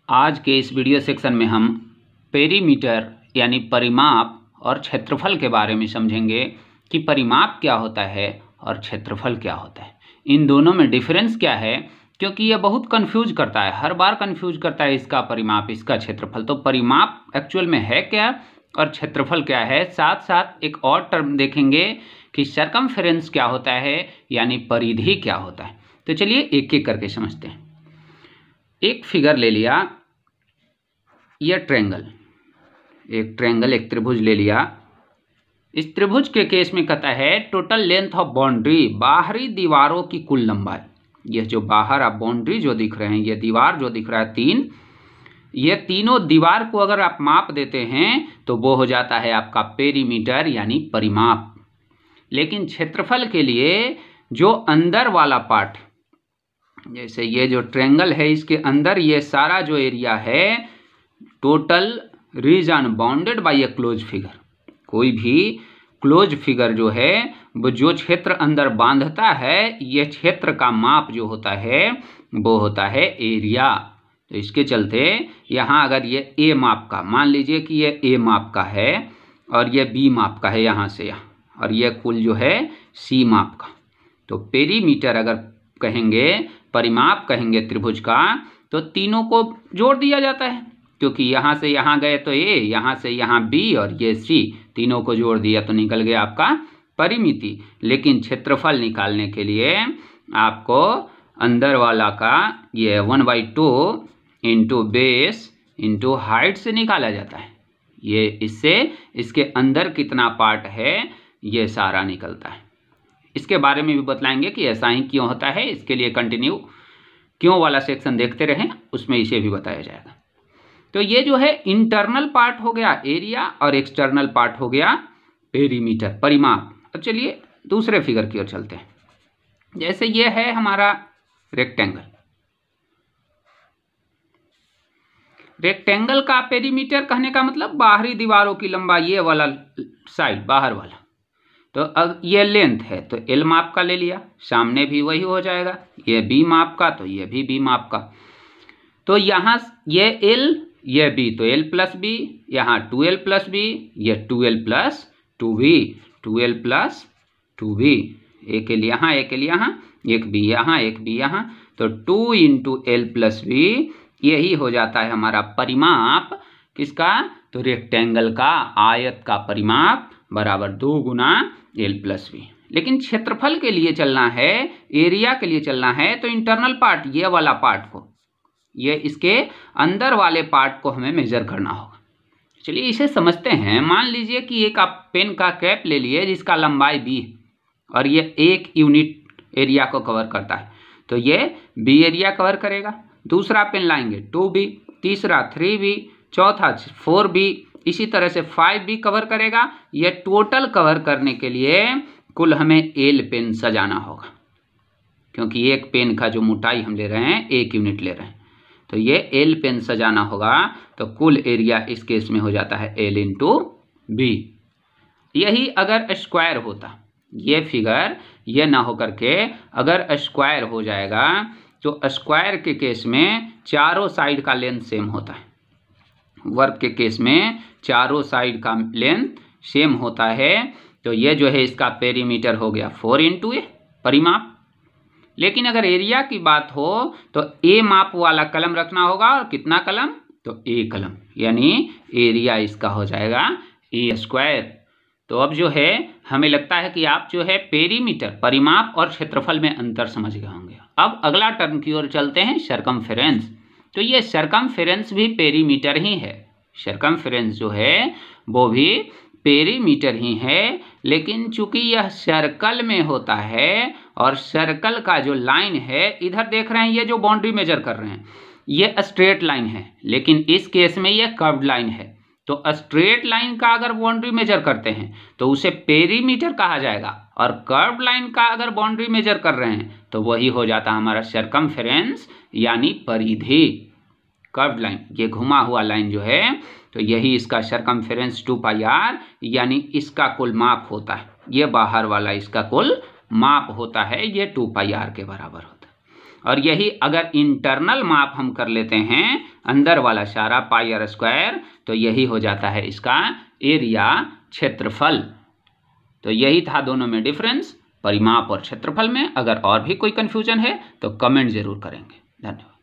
आज के इस वीडियो सेक्शन में हम पेरीमीटर यानी परिमाप और क्षेत्रफल के बारे में समझेंगे कि परिमाप क्या होता है और क्षेत्रफल क्या होता है, इन दोनों में डिफरेंस क्या है, क्योंकि यह बहुत कंफ्यूज करता है, हर बार कंफ्यूज करता है इसका परिमाप इसका क्षेत्रफल। तो परिमाप एक्चुअल में है क्या और क्षेत्रफल क्या है, साथ साथ एक और टर्म देखेंगे कि सरकमफेरेंस क्या होता है यानी परिधि क्या होता है। तो चलिए एक एक करके समझते हैं। एक फिगर ले लिया, यह ट्रायंगल, एक त्रिभुज ले लिया। इस त्रिभुज के केस में कहता है टोटल लेंथ ऑफ बाउंड्री, बाहरी दीवारों की कुल लंबाई। यह जो बाहर आप बाउंड्री जो दिख रहे हैं, यह दीवार जो दिख रहा है तीन, ये तीनों दीवार को अगर आप माप देते हैं तो वो हो जाता है आपका पेरीमीटर यानी परिमाप। लेकिन क्षेत्रफल के लिए जो अंदर वाला पार्ट, जैसे ये जो ट्रायंगल है इसके अंदर ये सारा जो एरिया है, total reason bounded by A close figure. कोई भी क्लोज फिगर जो है वो जो क्षेत्र अंदर बांधता है, ये क्षेत्र का माप जो होता है वो होता है एरिया। तो इसके चलते यहाँ अगर ये ए माप का, मान लीजिए कि ये ए माप का है और ये बी माप का है यहाँ से यहाँ, और ये कुल जो है सी माप का, तो पेरीमीटर अगर कहेंगे, परिमाप कहेंगे त्रिभुज का, तो तीनों को जोड़ दिया जाता है, क्योंकि यहाँ से यहाँ गए तो ए, यहाँ से यहाँ बी और ये सी, तीनों को जोड़ दिया तो निकल गया आपका परिमिति। लेकिन क्षेत्रफल निकालने के लिए आपको अंदर वाला का ये 1/2 इंटू बेस इंटू हाइट से निकाला जाता है। ये इससे इसके अंदर कितना पार्ट है ये सारा निकलता है। इसके बारे में भी बतलाएंगे कि ऐसा ही क्यों होता है। इसके लिए कंटिन्यू क्यों वाला सेक्शन देखते रहें, उसमें इसे भी बताया जाएगा। तो ये जो है इंटरनल पार्ट हो गया एरिया और एक्सटर्नल पार्ट हो गया पेरीमीटर, परिमाप। अब चलिए दूसरे फिगर की ओर चलते हैं। जैसे ये है हमारा रेक्टेंगल, रेक्टेंगल का पेरीमीटर कहने का मतलब बाहरी दीवारों की लंबाई, ये वाला साइड बाहर वाला। तो अब ये लेंथ है तो एल माप का ले लिया, सामने भी वही हो जाएगा, ये बी माप का तो ये भी बी माप का। तो यहाँ ये एल ये बी तो एल प्लस बी, यहाँ 2l प्लस बी, ये 2l plus 2b, 2l plus 2b, एक एल यहाँ एक एल यहाँ, एक बी यहाँ एक बी यहाँ, तो 2 इंटू एल प्लस बी, यही हो जाता है हमारा परिमाप। किसका? तो रेक्टेंगल का, आयत का परिमाप बराबर 2 गुना एल प्लस बी। लेकिन क्षेत्रफल के लिए चलना है, एरिया के लिए चलना है, तो इंटरनल पार्ट, ये वाला पार्ट को, ये इसके अंदर वाले पार्ट को हमें मेजर करना होगा। चलिए इसे समझते हैं। मान लीजिए कि एक आप पेन का कैप ले लिए जिसका लंबाई बी और ये 1 यूनिट एरिया को कवर करता है, तो ये बी एरिया कवर करेगा। दूसरा पेन लाएंगे 2b, तीसरा 3b, चौथा 4b, इसी तरह से 5b कवर करेगा। ये टोटल कवर करने के लिए कुल हमें एल पेन सजाना होगा, क्योंकि एक पेन का जो मोटाई हम ले रहे हैं 1 यूनिट ले रहे हैं, तो ये एल पेन सजाना होगा। तो कुल एरिया इस केस में हो जाता है एल इंटू बी। यही अगर स्क्वायर होता, ये फिगर ये ना होकर के अगर स्क्वायर हो जाएगा, तो स्क्वायर के केस में चारों साइड का लेंथ सेम होता है। वर्ग के केस में चारों साइड का लेंथ सेम होता है, तो ये जो है इसका पेरीमीटर हो गया 4 इंटू ए परिमाप। लेकिन अगर एरिया की बात हो तो ए माप वाला कलम रखना होगा, और कितना कलम? तो ए कलम, यानी एरिया इसका हो जाएगा ए स्क्वायर। तो अब जो है हमें लगता है कि आप जो है पेरीमीटर, परिमाप और क्षेत्रफल में अंतर समझ गए होंगे। अब अगला टर्म की ओर चलते हैं, सरकमफेरेंस। तो ये सरकमफेरेंस भी पेरीमीटर ही है, सरकमफेरेंस जो है वो भी पेरीमीटर ही है। लेकिन चूंकि यह सर्कल में होता है और सर्कल का जो लाइन है, इधर देख रहे हैं ये जो बाउंड्री मेजर कर रहे हैं ये स्ट्रेट लाइन है, लेकिन इस केस में ये कर्व्ड लाइन है। तो स्ट्रेट लाइन का अगर बाउंड्री मेजर करते हैं तो उसे पेरीमीटर कहा जाएगा, और कर्व्ड लाइन का अगर बाउंड्री मेजर कर रहे हैं तो वही हो जाता है हमारा सरकमफेरेंस यानी परिधि। कर्व्ड लाइन, ये घुमा हुआ लाइन जो है, तो यही इसका सरकमफेरेंस 2πr यानी इसका कुल माप होता है। ये बाहर वाला इसका कुल माप होता है, ये 2πr के बराबर होता है। और यही अगर इंटरनल माप हम कर लेते हैं अंदर वाला सारा पाई आर स्क्वायर, तो यही हो जाता है इसका एरिया, क्षेत्रफल। तो यही था दोनों में डिफरेंस, परिमाप और क्षेत्रफल में। अगर और भी कोई कंफ्यूजन है तो कमेंट जरूर करेंगे। धन्यवाद।